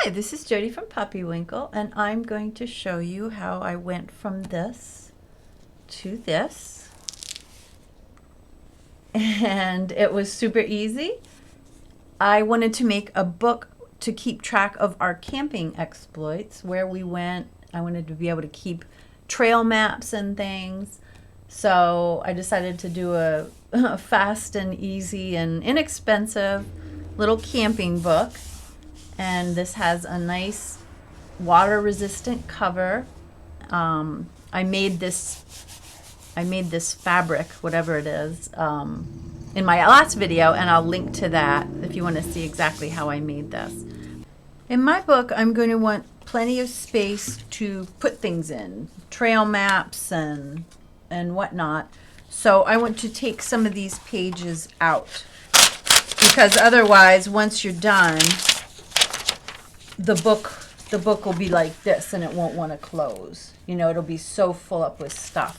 Hi, this is Jody from Puppywinkle, and I'm going to show you how I went from this to this. And it was super easy. I wanted to make a book to keep track of our camping exploits, where we went. I wanted to be able to keep trail maps and things. So I decided to do a fast and easy and inexpensive little camping book. And this has a nice water resistant cover. I made this fabric, whatever it is, in my last video, and I'll link to that if you want to see exactly how I made this. In my book, I'm going to want plenty of space to put things in, trail maps and whatnot. So I want to take some of these pages out, because otherwise, once you're done, the book will be like this and it won't want to close. You know, it'll be so full up with stuff.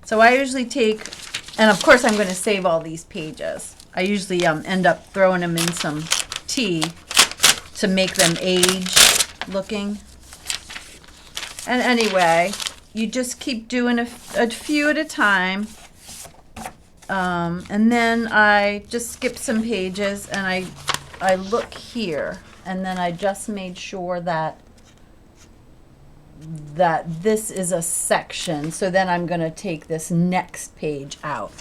So I usually take, and of course I'm going to save all these pages. I usually end up throwing them in some tea to make them age looking. And anyway, you just keep doing a few at a time. And then I just skip some pages and I look here. And then I just made sure that this is a section. So then I'm going to take this next page out.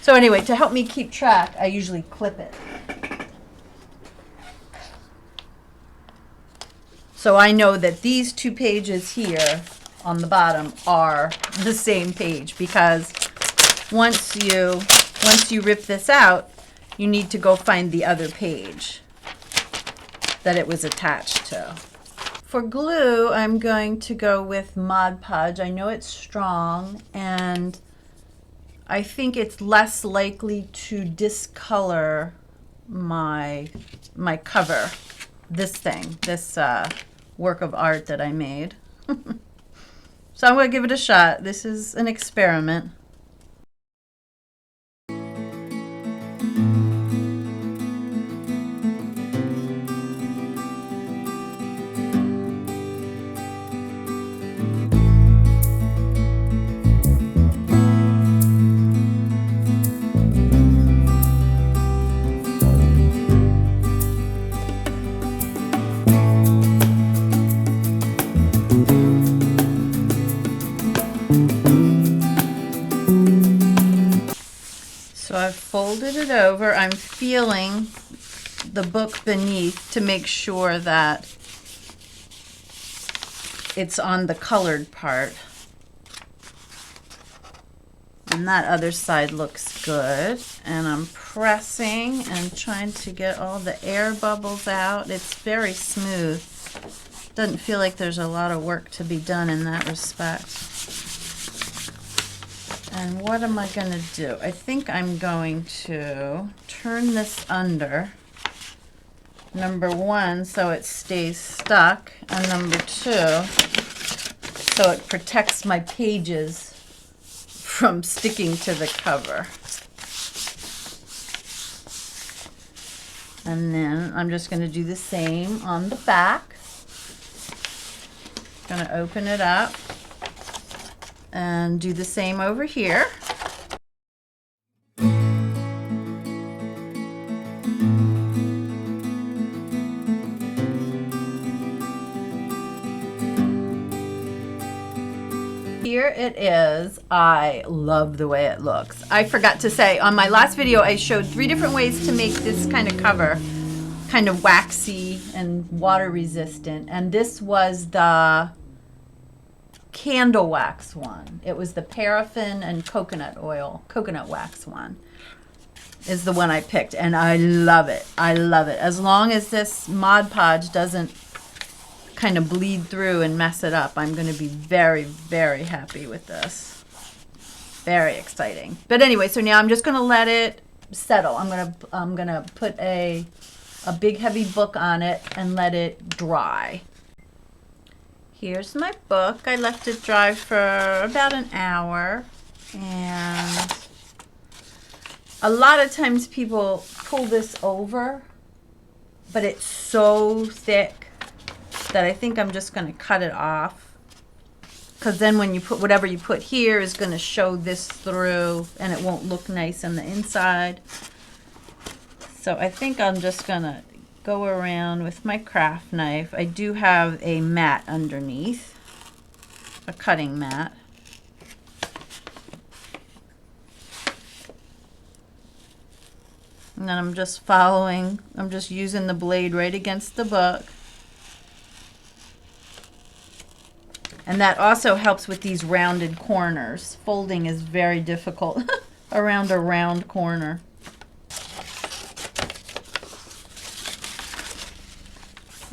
So anyway, to help me keep track, I usually clip it. So I know that these two pages here on the bottom are the same page, because once you rip this out, you need to go find the other page that it was attached to. For glue, I'm going to go with Mod Podge. I know it's strong, and I think it's less likely to discolor my cover, this work of art that I made. So I'm going to give it a shot. This is an experiment. So I've folded it over. I'm feeling the book beneath to make sure that it's on the colored part. And that other side looks good. And I'm pressing and trying to get all the air bubbles out. It's very smooth. Doesn't feel like there's a lot of work to be done in that respect. And what am I going to do? I think I'm going to turn this under, number one, so it stays stuck, and number two, so it protects my pages from sticking to the cover. And then I'm just going to do the same on the back. Going to open it up and do the same over here. Here it is. I love the way it looks. I forgot to say, on my last video I showed 3 different ways to make this kind of cover, kind of waxy and water resistant, and this was the candle wax one. It was the paraffin and coconut wax one is the one I picked, and I love it. I love it. As long as this Mod Podge doesn't kind of bleed through and mess it up, I'm going to be very, very happy with this. Very exciting. But anyway, so now I'm just going to let it settle. I'm going to put a big heavy book on it and let it dry. Here's my book. I left it dry for about an hour, and a lot of times people pull this over, but it's so thick that I think I'm just going to cut it off, because then when you put whatever you put here is going to show this through and it won't look nice on the inside. So I think I'm just going to go around with my craft knife. I do have a mat underneath, a cutting mat. And then I'm just following, I'm just using the blade right against the book. And that also helps with these rounded corners. Folding is very difficult around a round corner.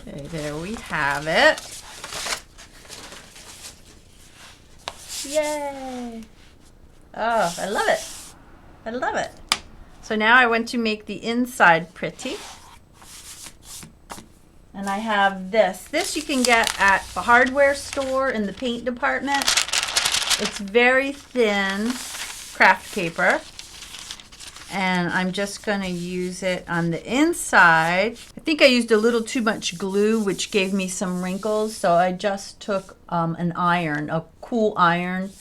Okay, there we have it. Yay! Oh, I love it. I love it. So now I want to make the inside pretty. And I have this. This you can get at a hardware store in the paint department. It's very thin craft paper. And I'm just going to use it on the inside. I think I used a little too much glue, which gave me some wrinkles. So I just took an iron, a cool iron,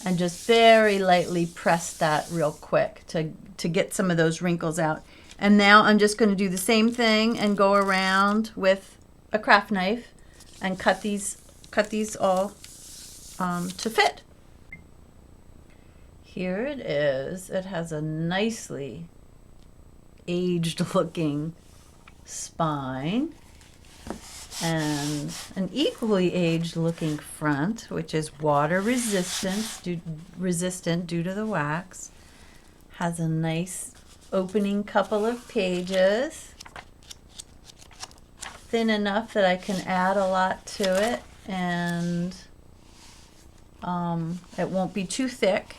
and just very lightly pressed that real quick to get some of those wrinkles out. And now I'm just going to do the same thing and go around with a craft knife and cut these all to fit. Here it is. It has a nicely aged looking spine and an equally aged looking front, which is water resistant due to the wax. Has a nice opening couple of pages, thin enough that I can add a lot to it, and it won't be too thick.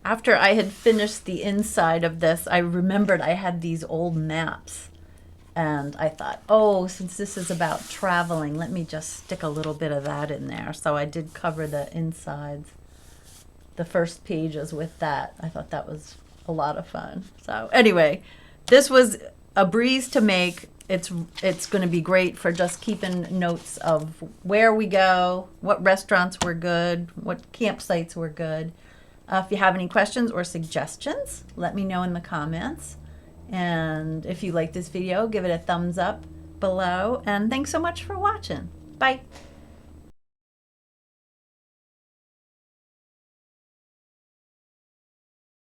After I had finished the inside of this, I remembered I had these old maps, and I thought, oh, since this is about traveling, let me just stick a little bit of that in there. So I did cover the insides, the first pages with that. I thought that was a lot of fun. So anyway, this was a breeze to make. It's going to be great for just keeping notes of where we go, what restaurants were good, what campsites were good. If you have any questions or suggestions, let me know in the comments. And if you like this video, give it a thumbs up below. And thanks so much for watching. Bye.